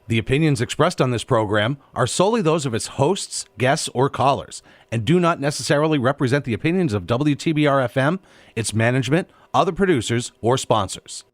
The opinions expressed on this program are solely those of its hosts, guests, or callers, and do not necessarily represent the opinions of WTBR-FM, its management, other producers, or sponsors.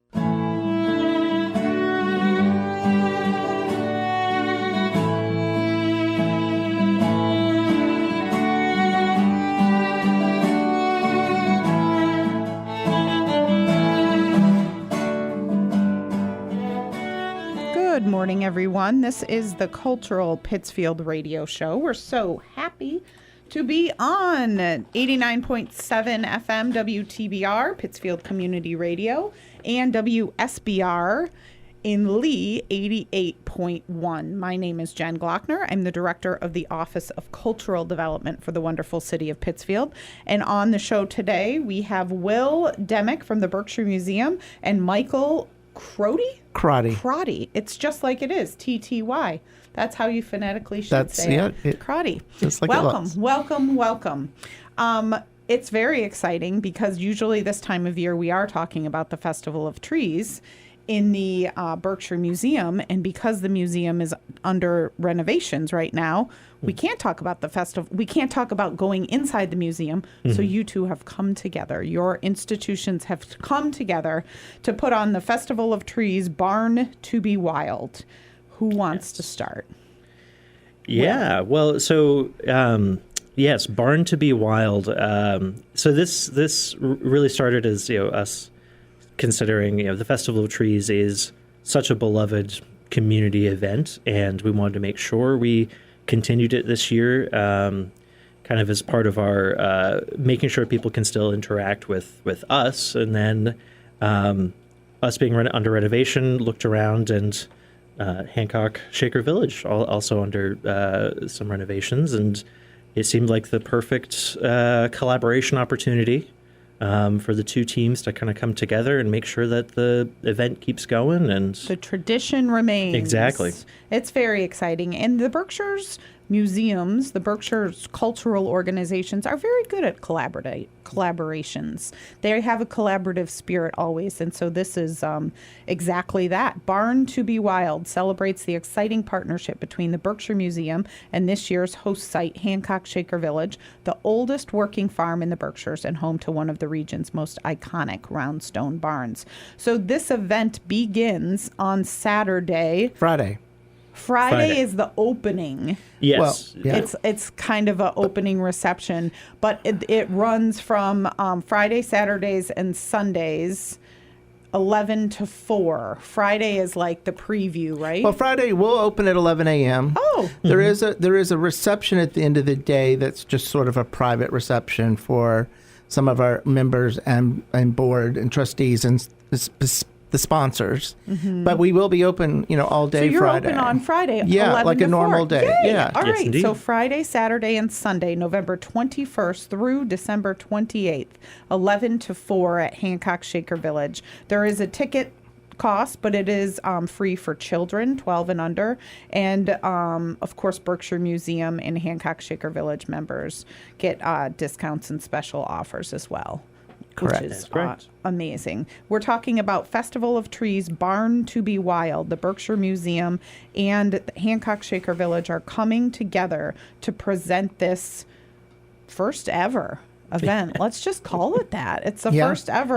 Good morning, everyone. This is the Cultural Pittsfield Radio Show. We're so happy to be on 89.7 FM WTBR, Pittsfield Community Radio, and WSBR in Lee, 88.1. My name is Jen Glockner. I'm the director of the Office of Cultural Development for the wonderful city of Pittsfield. And on the show today, we have Will Demick from the Berkshire Museum and Michael Crotty. It's just like it is, T-T-Y. That's how you phonetically should say it. Crotty. Just like Welcome. It's very exciting because usually this time of year we are talking about the Festival of Trees in the Berkshire Museum, and because the museum is under renovations right now, we can't talk about the festival. We can't talk about going inside the museum. So you two have come together. Your institutions have come together to put on the Festival of Trees, Barn to be Wild. Who wants to start? Yeah, yes, Barn to be Wild. So this really started as us considering the Festival of Trees is such a beloved community event, and we wanted to make sure we continued it this year, kind of as part of our making sure people can still interact with us. And then us being under renovation, looked around, and Hancock Shaker Village also under some renovations, and it seemed like the perfect collaboration opportunity for the two teams to kind of come together and make sure that the event keeps going and the tradition remains. Exactly. It's very exciting. And the Berkshire's museums, the Berkshire's cultural organizations are very good at collaborations. They have a collaborative spirit always. And so this is exactly that. Barn to be Wild celebrates the exciting partnership between the Berkshire Museum and this year's host site, Hancock Shaker Village, the oldest working farm in the Berkshires and home to one of the region's most iconic round stone barns. So this event begins on Friday is the opening. Yes. Well, yeah. It's kind of an opening reception, but it runs from Friday, Saturdays, and Sundays, 11 to 4. Friday is like the preview, right? Well, Friday we'll open at 11 a.m. Oh. There is a reception at the end of the day that's just sort of a private reception for some of our members and board and trustees and the sponsors, but we will be open, all day. So you're Friday. open on Friday, yeah, 11 like to a normal 4. day. Yay. Yeah, all yes, right. indeed. So Friday, Saturday, and Sunday, November 21st through December 28th, 11 to 4 at Hancock Shaker Village. There is a ticket cost, but it is free for children 12 and under, and of course Berkshire Museum and Hancock Shaker Village members get discounts and special offers as well. Correct. Which is Correct. Amazing. We're talking about Festival of Trees, Barn to be Wild. The Berkshire Museum and the Hancock Shaker Village are coming together to present this first ever event. Let's just call it that. It's the first ever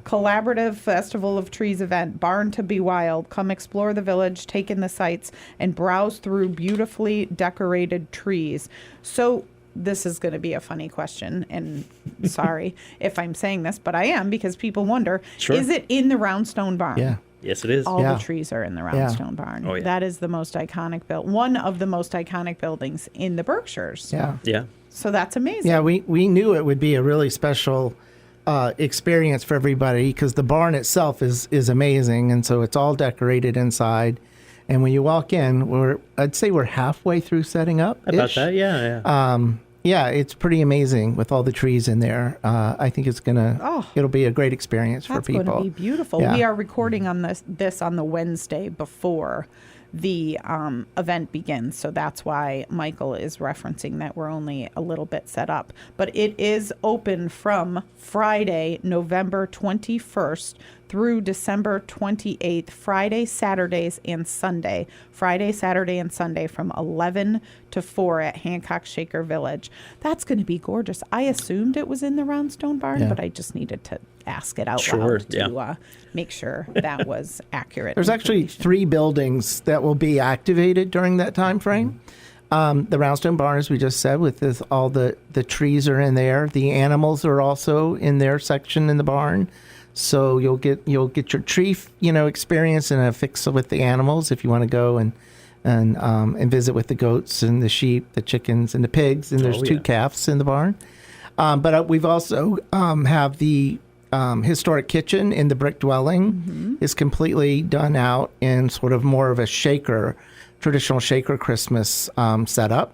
collaborative Festival of Trees event, Barn to be Wild. Come explore the village, take in the sights, and browse through beautifully decorated trees. So this is going to be a funny question, and sorry if I'm saying this, but I am, because people wonder, is it in the Roundstone Barn? Yeah. Yes, it is. All the trees are in the Roundstone Barn. Oh, yeah. That is the most iconic one of the most iconic buildings in the Berkshires. Yeah. Yeah. So that's amazing. Yeah, we knew it would be a really special experience for everybody because the barn itself is amazing, and so it's all decorated inside. And when you walk in, I'd say we're halfway through setting up. About that, yeah. Yeah, it's pretty amazing with all the trees in there. I think it'll be a great experience for people. That's going to be beautiful. Yeah. We are recording on this on the Wednesday before the event begins. So that's why Michael is referencing that we're only a little bit set up. But it is open from Friday, November 21st through December 28th, Friday, Saturdays, and Sunday. Friday, Saturday, and Sunday from 11 to 4 at Hancock Shaker Village. That's going to be gorgeous. I assumed it was in the Roundstone Barn, but I just needed to ask it out loud to make sure that was accurate. There's actually 3 buildings that will be activated during that time frame. The Roundstone Barn, as we just said, with all the trees are in there. The animals are also in their section in the barn. So you'll get your tree, experience and a fix with the animals if you want to go and visit with the goats and the sheep, the chickens and the pigs. And there's 2 calves in the barn. But we've also have the historic kitchen in the brick dwelling is completely done out in sort of more of a traditional Shaker Christmas setup.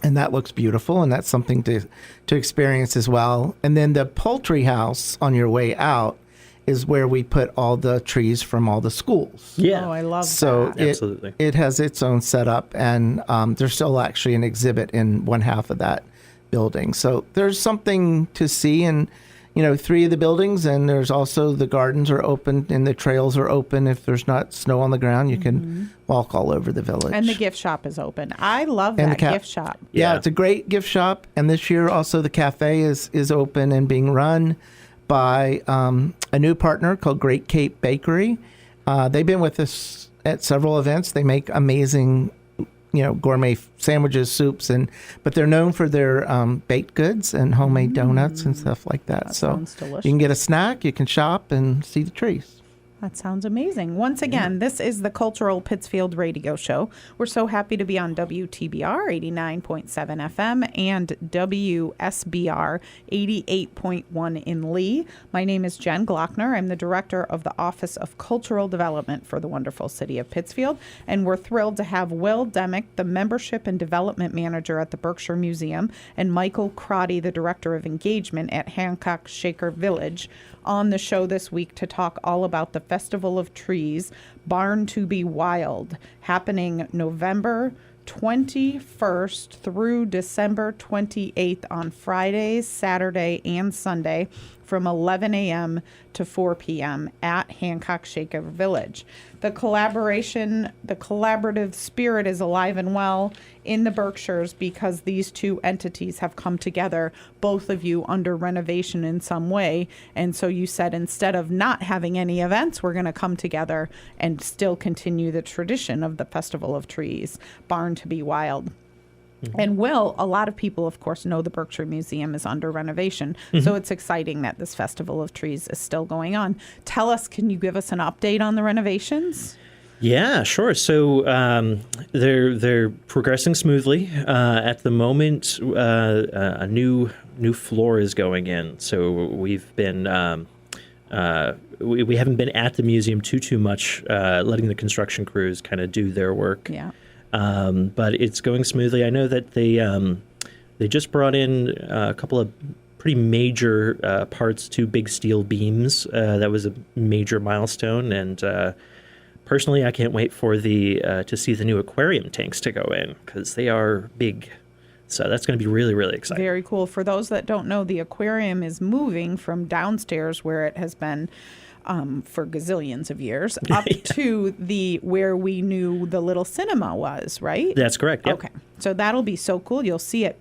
And that looks beautiful, and that's something to experience as well. And then the poultry house on your way out is where we put all the trees from all the schools. Yeah. Oh, I love so that. Absolutely. It has its own setup, and there's still actually an exhibit in one half of that building. So there's something to see in 3 of the buildings, and there's also the gardens are open and the trails are open. If there's not snow on the ground, you can walk all over the village. And the gift shop is open. I love that gift shop. Yeah, it's a great gift shop. And this year also the cafe is open and being run by a new partner called Great Cape Bakery. They've been with us at several events. They make amazing gourmet sandwiches, soups, but they're known for their baked goods and homemade donuts and stuff like that. That So sounds delicious. you can get a snack, you can shop and see the trees. That sounds amazing. Once again, this is the Cultural Pittsfield Radio Show. We're so happy to be on WTBR 89.7 FM and WSBR 88.1 in Lee. My name is Jen Glockner. I'm the Director of the Office of Cultural Development for the wonderful city of Pittsfield. And we're thrilled to have Will Demick, the Membership and Development Manager at the Berkshire Museum, and Michael Crotty, the Director of Engagement at Hancock Shaker Village, on the show this week to talk all about the Festival of Trees, Barn to be Wild, happening November 21st through December 28th on Fridays, Saturday, and Sunday from 11 a.m. to 4 p.m. at Hancock Shaker Village. The collaborative spirit is alive and well in the Berkshires because these 2 entities have come together, both of you under renovation in some way. And so you said, instead of not having any events, we're going to come together and still continue the tradition of the Festival of Trees, Barn to be Wild. And Will, a lot of people, of course, know the Berkshire Museum is under renovation. So it's exciting that this Festival of Trees is still going on. Tell us, can you give us an update on the renovations? Yeah, sure. So they're progressing smoothly. At the moment, a new floor is going in. So we've been we haven't been at the museum too much, letting the construction crews kind of do their work. Yeah. But it's going smoothly. I know that they just brought in a couple of pretty major parts, 2 big steel beams. That was a major milestone, and personally, I can't wait for to see the new aquarium tanks to go in because they are big. So that's going to be really, really exciting. Very cool. For those that don't know, the aquarium is moving from downstairs where it has been for gazillions of years up to where we knew the little cinema was, right? That's correct. Yep. Okay. So that'll be so cool. You'll see it.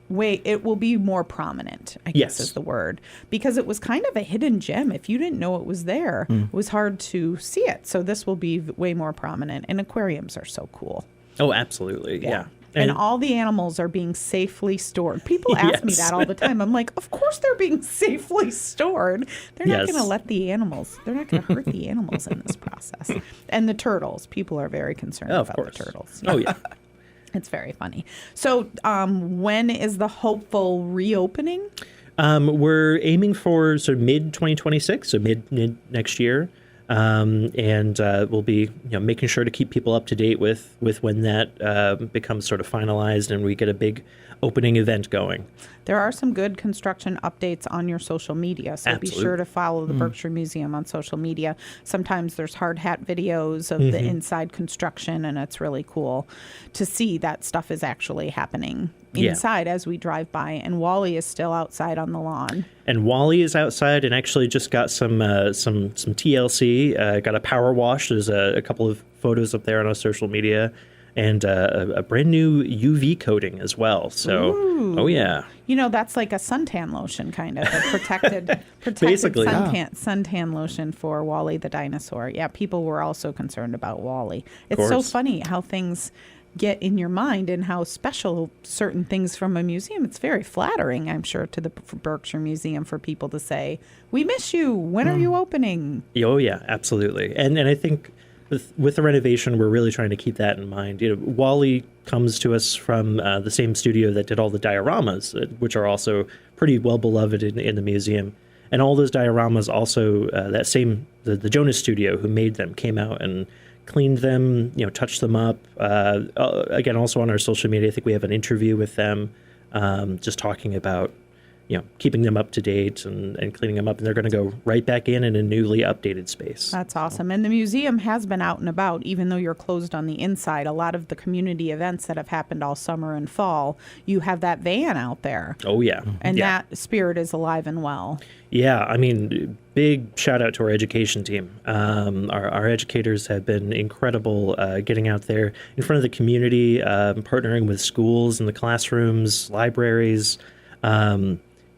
It will be more prominent, I guess is the word, because it was kind of a hidden gem. If you didn't know it was there, it was hard to see it. So this will be way more prominent. And aquariums are so cool. Oh, absolutely. Yeah. And all the animals are being safely stored. People ask me that all the time. I'm like, of course they're being safely stored. They're not going to let the animals, they're not going to hurt the animals in this process. And the turtles, people are very concerned about the turtles. Oh, yeah. It's very funny. So when is the hopeful reopening? We're aiming for sort of mid-2026, so mid next year. And we'll be making sure to keep people up to date with when that becomes sort of finalized and we get a big opening event going. There are some good construction updates on your social media, so be sure to follow the Berkshire Museum on social media. Sometimes there's hard hat videos of the inside construction, and it's really cool to see that stuff is actually happening inside as we drive by, and Wally is still outside on the lawn. And Wally is outside and actually just got some TLC, got a power wash. There's a couple of photos up there on our social media, and a brand new UV coating as well. So, Ooh. Oh yeah. That's like a suntan lotion, kind of a protected Basically, suntan lotion for Wally the dinosaur. Yeah, people were also concerned about Wally. It's so funny how things get in your mind and how special certain things from a museum. It's very flattering, I'm sure, to the Berkshire Museum for people to say, "We miss you. When are you opening?" Oh yeah, absolutely. And I think with the renovation, we're really trying to keep that in mind. Wally comes to us from the same studio that did all the dioramas, which are also pretty well beloved in the museum. And all those dioramas also, the Jonas studio who made them came out and cleaned them, touched them up. Again, also on our social media, I think we have an interview with them, just talking about, keeping them up to date and cleaning them up. And they're going to go right back in a newly updated space. That's awesome. And the museum has been out and about, even though you're closed on the inside. A lot of the community events that have happened all summer and fall, you have that van out there. Oh, yeah. And that spirit is alive and well. Yeah, I mean, big shout out to our education team. Our educators have been incredible getting out there in front of the community, partnering with schools in the classrooms, libraries.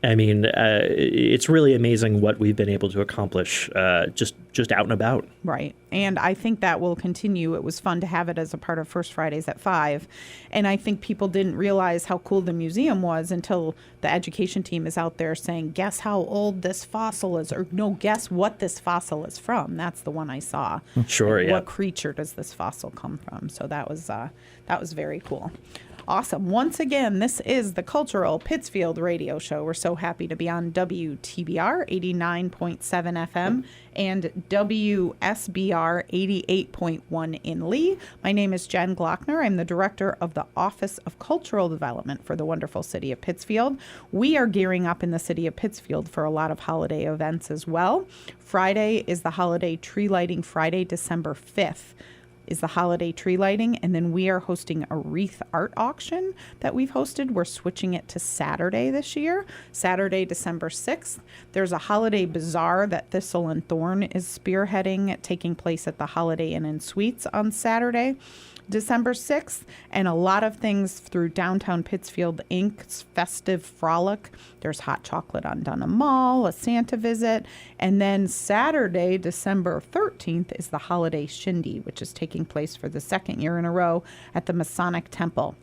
It's really amazing what we've been able to accomplish just out and about. Right. And I think that will continue. It was fun to have it as a part of First Fridays at 5. And I think people didn't realize how cool the museum was until the education team is out there saying, guess how old this fossil is, or no, guess what this fossil is from. That's the one I saw. Sure, yeah. What creature does this fossil come from? So that was very cool. Awesome. Once again, this is the Cultural Pittsfield Radio Show. We're so happy to be on WTBR 89.7 FM and WSBR 88.1 in Lee. My name is Jen Glockner. I'm the director of the Office of Cultural Development for the wonderful city of Pittsfield. We are gearing up in the city of Pittsfield for a lot of holiday events as well. Friday is the holiday tree lighting Friday, December 5th. Is the holiday tree lighting, and then we are hosting a wreath art auction that we've hosted. We're switching it to Saturday this year, Saturday, December 6th. There's a holiday bazaar that Thistle and Thorn is spearheading, taking place at the Holiday Inn and Suites on Saturday, December 6th, and a lot of things through Downtown Pittsfield Inc.'s Festive Frolic. There's hot chocolate on Dunham Mall, a Santa visit, and then Saturday, December 13th, is the Holiday Shindy, which is taking place for the second year in a row at the Masonic Temple.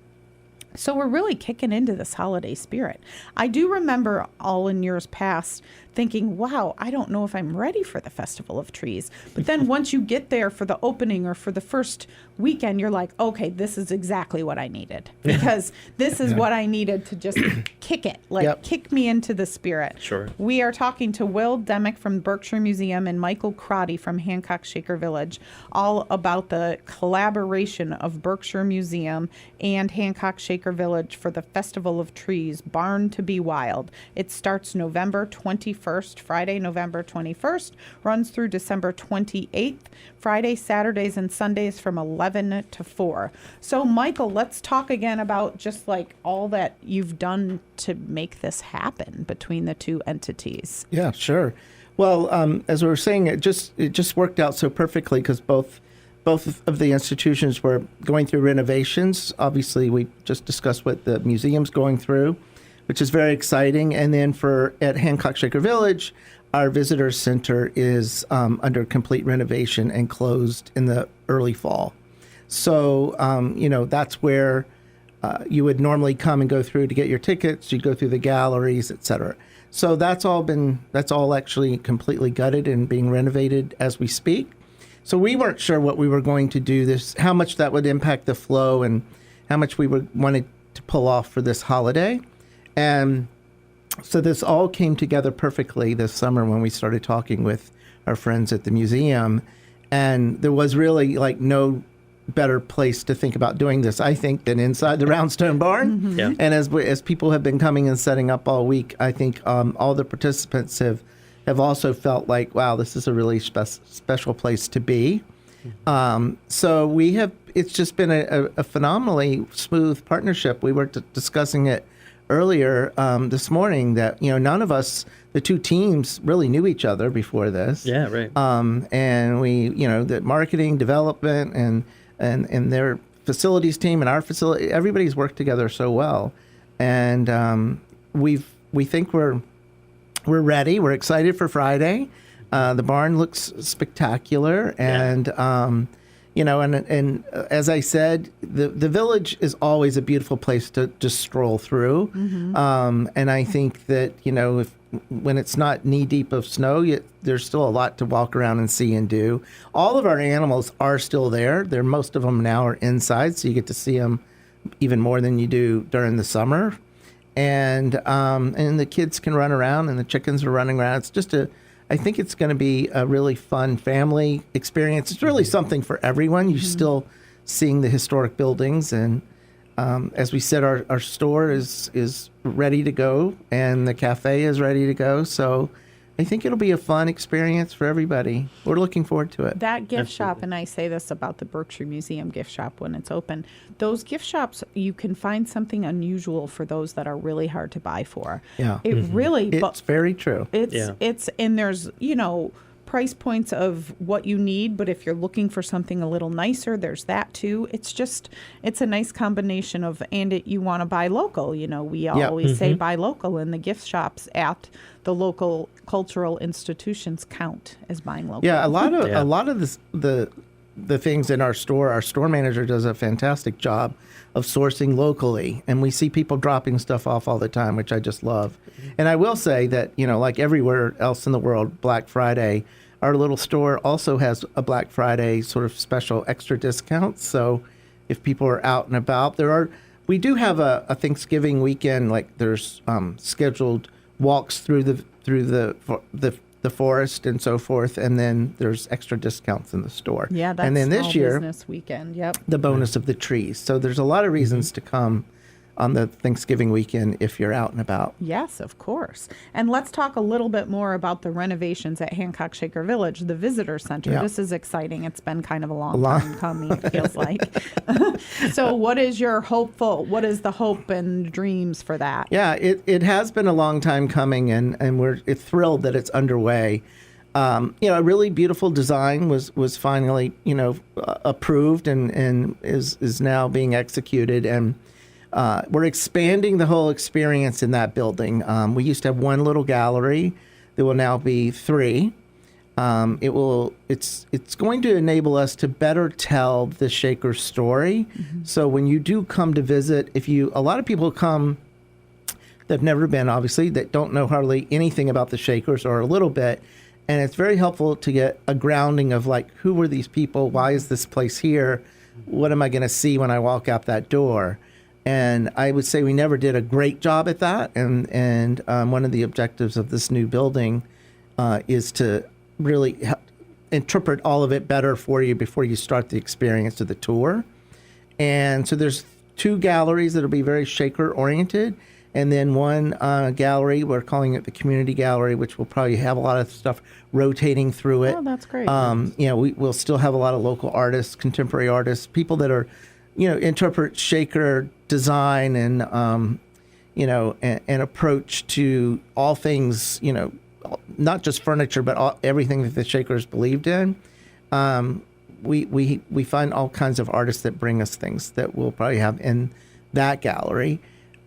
So we're really kicking into this holiday spirit. I do remember all in years past thinking, wow, I don't know if I'm ready for the Festival of Trees. But then once you get there for the opening or for the first weekend, you're like, okay, this is exactly what I needed. Because this is what I needed to just kick it, kick me into the spirit. Sure. We are talking to Will Demick from Berkshire Museum and Michael Crotty from Hancock Shaker Village, all about the collaboration of Berkshire Museum and Hancock Shaker Village for the Festival of Trees, Barn to Be Wild. It starts November 21st, Friday, November 21st, runs through December 28th, Friday, Saturdays, and Sundays from 11 to 4. So, Michael, let's talk again about just like all that you've done to make this happen between the two entities. Yeah, sure. Well, as we were saying, it just worked out so perfectly because both of the institutions were going through renovations. Obviously, we just discussed what the museum's going through, which is very exciting. And then at Hancock Shaker Village, our visitor center is under complete renovation and closed in the early fall. So, that's where you would normally come and go through to get your tickets. You'd go through the galleries, et cetera. So that's all actually completely gutted and being renovated as we speak. So we weren't sure what we were going to do how much that would impact the flow and how much we wanted to pull off for this holiday. And so this all came together perfectly this summer when we started talking with our friends at the museum. And there was really no better place to think about doing this, I think, than inside the Roundstone Barn. Mm-hmm. Yeah. And as people have been coming and setting up all week, I think all the participants have also felt like, wow, this is a really special place to be. So it's just been a phenomenally smooth partnership. We were discussing it earlier this morning that, none of us, the two teams, really knew each other before this. Yeah, right. And we, the marketing, development, and their facilities team and our facility, everybody's worked together so well. And we think we're ready. We're excited for Friday. The barn looks spectacular, and and as I said, the village is always a beautiful place to just stroll through. And I think that when it's not knee deep of snow, there's still a lot to walk around and see and do. All of our animals are still there. Most of them now are inside, so you get to see them even more than you do during the summer. And the kids can run around, and the chickens are running around. It's just I think it's going to be a really fun family experience. It's really something for everyone. You're still seeing the historic buildings, and as we said, our store is ready to go, and the cafe is ready to go. So I think it'll be a fun experience for everybody. We're looking forward to it. That gift shop, and I say this about the Berkshire Museum gift shop when it's open, those gift shops, you can find something unusual for those that are really hard to buy for. Yeah. It really... It's very true. It's and there's, price points of what you need, but if you're looking for something a little nicer, there's that too. It's a nice combination of, you want to buy local. We always say buy local, and the gift shops at the local cultural institutions count as buying local. Yeah, a lot of the things in our store manager does a fantastic job of sourcing locally, and we see people dropping stuff off all the time, which I just love. And I will say that, like everywhere else in the world, Black Friday, our little store also has a Black Friday sort of special extra discounts. So if people are out and about, we do have a Thanksgiving weekend, like there's scheduled walks through the forest and so forth, and then there's extra discounts in the store. Yeah, that's and then this year, business weekend. Yep. The bonus of the trees. So there's a lot of reasons to come on the Thanksgiving weekend if you're out and about. Yes, of course. And let's talk a little bit more about the renovations at Hancock Shaker Village, the visitor center. Yeah. This is exciting. It's been kind of a long time coming, it feels like. So what is what is the hope and dreams for that? Yeah, it has been a long time coming, and we're thrilled that it's underway. A really beautiful design was finally, approved and is now being executed, and we're expanding the whole experience in that building. We used to have one little gallery. There will now be 3. It's going to enable us to better tell the Shaker story. So when you do come to visit, a lot of people come that've never been, obviously, that don't know hardly anything about the Shakers or a little bit. And it's very helpful to get a grounding of, like, who were these people? Why is this place here? What am I going to see when I walk out that door? And I would say we never did a great job at that. And one of the objectives of this new building is to really interpret all of it better for you before you start the experience of the tour. And so there's 2 galleries that will be very Shaker oriented. And then one gallery, we're calling it the community gallery, which will probably have a lot of stuff rotating through it. Oh, that's great. We'll still have a lot of local artists, contemporary artists, people that are, interpret Shaker design and, an approach to all things, not just furniture, but everything that the Shakers believed in. We find all kinds of artists that bring us things that we'll probably have in that gallery.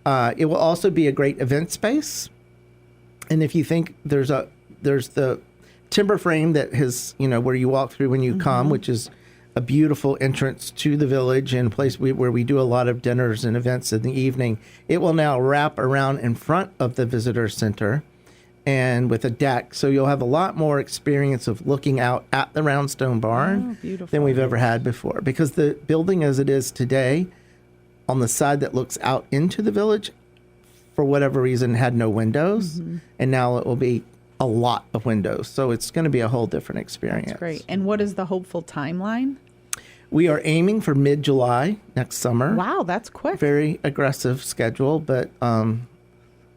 It will also be a great event space. And if you think there's the timber frame that has, where you walk through when you come, which is a beautiful entrance to the village and a place where we do a lot of dinners and events in the evening. It will now wrap around in front of the visitor center and with a deck. So you'll have a lot more experience of looking out at the Roundstone Barn than we've ever had before. Because the building as it is today, on the side that looks out into the village, for whatever reason, had no windows. And now it will be a lot of windows. So it's going to be a whole different experience. That's great. And what is the hopeful timeline? We are aiming for mid-July next summer. Wow, that's quick. Very aggressive schedule, but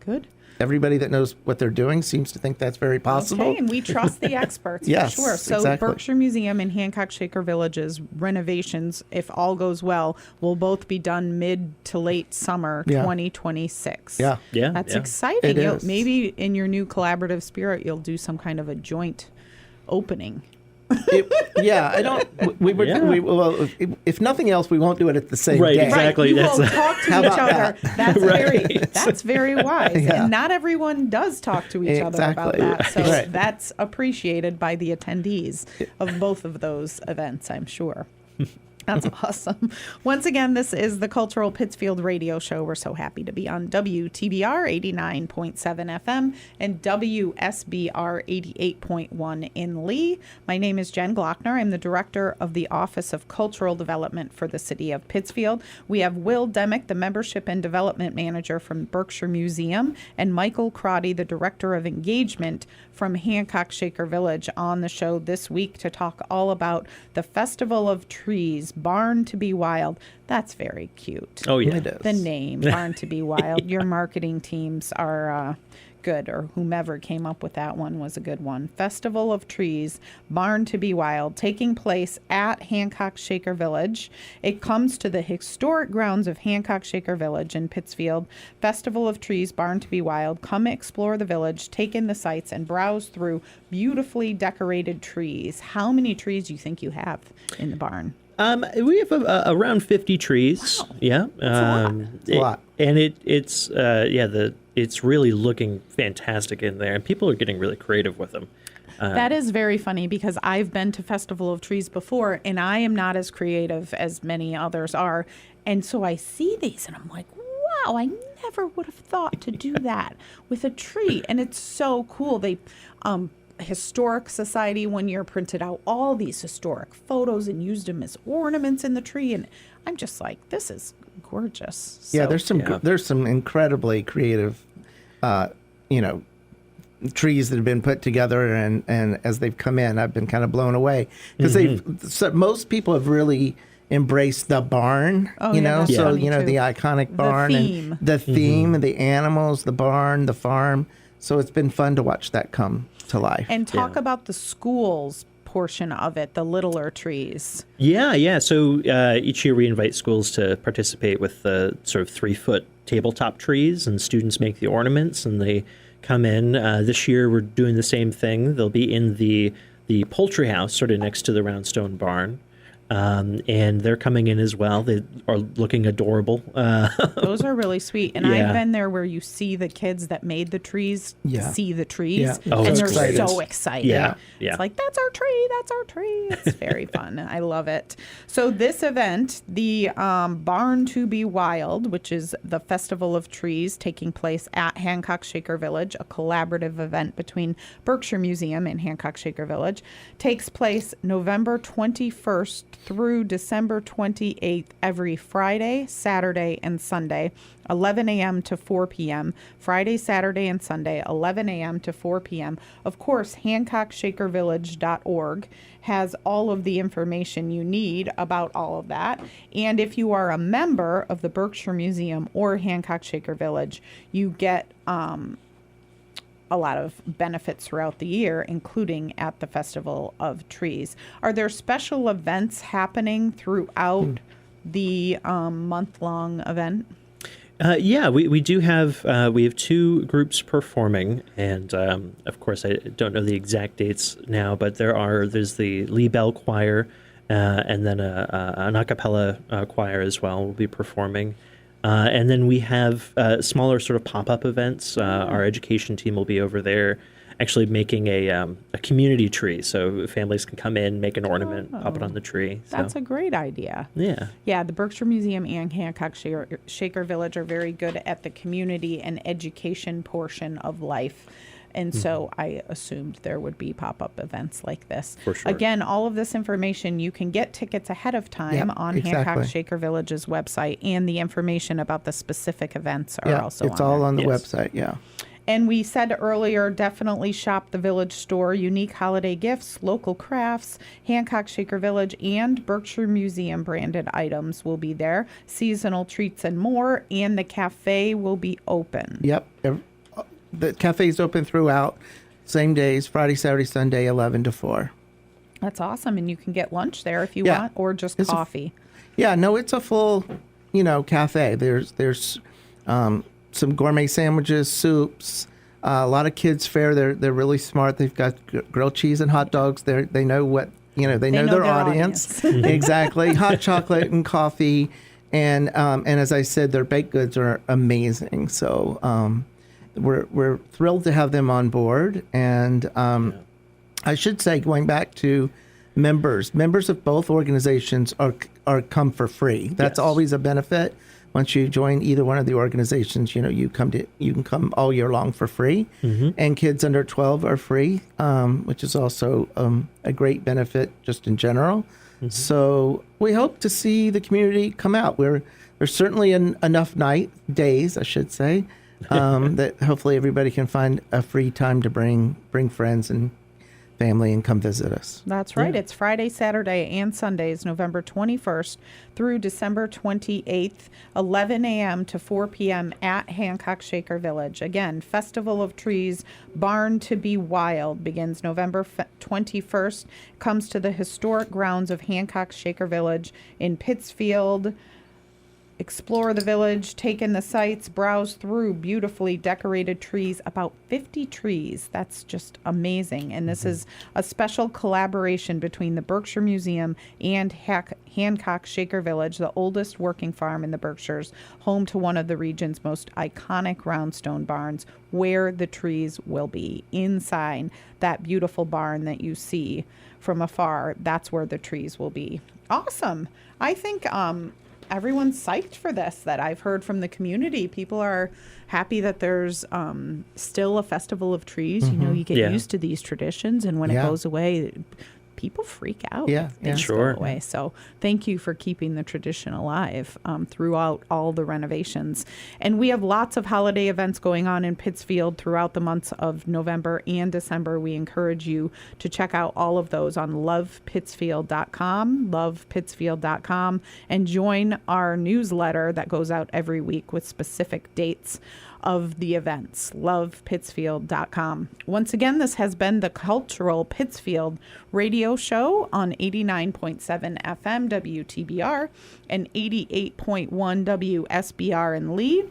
good. everybody that knows what they're doing seems to think that's very possible. Okay, and we trust the experts Yes, for sure. So exactly. Berkshire Museum and Hancock Shaker Village's renovations, if all goes well, will both be done mid to late summer 2026. Yeah. Yeah, That's yeah. exciting. It is. Maybe in your new collaborative spirit, you'll do some kind of a joint opening. I don't. We were. Yeah. Well, if nothing else, we won't do it at the same Right, day. exactly. Right, you That's will talk to How each about other. that? That's that's very wise. Yeah. And not everyone does talk to each other about Exactly. that. So Right. that's appreciated by the attendees of both of those events, I'm sure. That's awesome. Once again, this is the Cultural Pittsfield Radio Show. We're so happy to be on WTBR 89.7 FM and WSBR 88.1 in Lee. My name is Jen Glockner. I'm the Director of the Office of Cultural Development for the City of Pittsfield. We have Will Demick, the Membership and Development Manager from Berkshire Museum, and Michael Crotty, the Director of Engagement from Hancock Shaker Village, on the show this week to talk all about the Festival of Trees, Barn to be Wild. That's very cute. Oh, yeah. It is. The name, Barn to be Wild. Your marketing teams are good, or whomever came up with that one was a good one. Festival of Trees, Barn to be Wild, taking place at Hancock Shaker Village. It comes to the historic grounds of Hancock Shaker Village in Pittsfield. Festival of Trees, Barn to be Wild. Come explore the village, take in the sights, and browse through beautifully decorated trees. How many trees do you think you have in the barn? We have around 50 trees. Wow. Yeah, It's a lot. and it's really looking fantastic in there, and people are getting really creative with them. That is very funny because I've been to Festival of Trees before, and I am not as creative as many others are. And so I see these, and I'm like, wow, I never would have thought to do that with a tree. And it's so cool. They, Historic Society one year printed out all these historic photos and used them as ornaments in the tree. And I'm just like, this is gorgeous. Yeah, So- there's some incredibly creative, trees that have been put together, and as they've come in, I've been kind of blown away because most people have really embraced the barn, Oh, yeah, that's so funny, too. the iconic barn theme. and the theme, the animals, the barn, the farm. So it's been fun to watch that come to life. And talk Yeah. about the schools portion of it, the littler trees. Yeah. So each year we invite schools to participate with the sort of 3-foot tabletop trees, and students make the ornaments, and they come in. This year we're doing the same thing. They'll be in the poultry house, sort of next to the roundstone barn. And they're coming in as well. They are looking adorable. Those are really sweet. And Yeah. I've been there where you see the kids that made the trees see the trees. Yeah. Oh, and it's they're great. so excited. Yeah. It's like, that's our tree. That's our tree. It's very fun. I love it. So this event, the Barn to be Wild, which is the Festival of Trees taking place at Hancock Shaker Village, a collaborative event between Berkshire Museum and Hancock Shaker Village, takes place November 21st through December 28th every Friday, Saturday, and Sunday, 11 a.m. to 4 p.m. Friday, Saturday, and Sunday, 11 a.m. to 4 p.m. Of course, HancockShakerVillage.org has all of the information you need about all of that. And if you are a member of the Berkshire Museum or Hancock Shaker Village, you get a lot of benefits throughout the year, including at the Festival of Trees. Are there special events happening throughout the month-long event? Yeah, we do have we have 2 groups performing, and of course I don't know the exact dates now, but there's the Lee Bell Choir, and then an a cappella choir as well will be performing. And then we have smaller sort of pop-up events. Our education team will be over there actually making a community tree. So families can come in, make an ornament, pop it on the tree. So, That's a great idea. yeah. Yeah, the Berkshire Museum and Hancock Shaker Village are very good at the community and education portion of life. And so I assumed there would be pop-up events like this. For sure. Again, all of this information, you can get tickets ahead of time Yep, on exactly. Hancock Shaker Village's website, and the information about the specific events are also it's on all there. on the Yes. website. Yeah. And we said earlier, definitely shop the Village store. Unique holiday gifts, local crafts, Hancock Shaker Village, and Berkshire Museum branded items will be there. Seasonal treats and more, and the cafe will be open. Yep. the cafe's open throughout, same days, Friday, Saturday, Sunday, 11 to 4. That's awesome. And you can get lunch there if you Yeah. want, or just It's a- coffee. Yeah, no, it's a full, cafe. There's some gourmet sandwiches, soups, a lot of kids fare. They're really smart. They've got grilled cheese and hot dogs. They know what they know their audience. Exactly. Hot chocolate and coffee, and as I said, their baked goods are amazing. So we're thrilled to have them on board. And I should say, going back to members of both organizations are come for free. That's Yes. always a benefit. Once you join either one of the organizations, you can come all year long for free. And kids under 12 are free, which is also a great benefit just in general. So we hope to see the community come out. There's certainly enough days, I should say, that hopefully everybody can find a free time to bring friends and family and come visit us. That's right. Yeah. It's Friday, Saturday, and Sundays, November 21st through December 28th, 11 a.m. to 4 p.m. at Hancock Shaker Village. Again, Festival of Trees, Barn to be Wild begins November 21st, comes to the historic grounds of Hancock Shaker Village in Pittsfield. Explore the village, take in the sights, browse through beautifully decorated trees, about 50 trees. That's just amazing. And this is a special collaboration between the Berkshire Museum and Hancock Shaker Village, the oldest working farm in the Berkshires, home to one of the region's most iconic roundstone barns, where the trees will be. Inside that beautiful barn that you see from afar, that's where the trees will be. Awesome. I think everyone's psyched for this that I've heard from the community. People are happy that there's still a Festival of Trees. You get Yeah. used to these traditions, and when it Yeah. goes away, people freak out. Yeah, if things Sure. go away. So thank you for keeping the tradition alive throughout all the renovations. And we have lots of holiday events going on in Pittsfield throughout the months of November and December. We encourage you to check out all of those on lovepittsfield.com, and join our newsletter that goes out every week with specific dates of the events. lovepittsfield.com. Once again, this has been the Cultural Pittsfield radio show on 89.7 FM WTBR and 88.1 WSBR in Lee.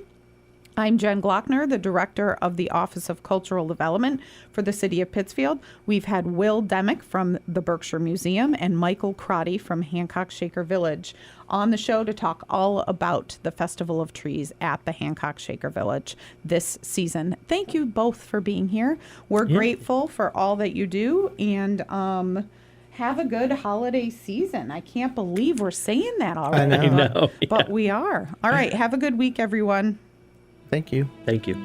I'm Jen Glockner, the Director of the Office of Cultural Development for the City of Pittsfield. We've had Will Demick from the Berkshire Museum and Michael Crotty from Hancock Shaker Village on the show to talk all about the Festival of Trees at the Hancock Shaker Village this season. Thank you both for being here. We're grateful for all that you do, and have a good holiday season. I can't believe we're saying that already. I know. I know, But we are. All right. Have a good week, everyone. Thank you. Thank you.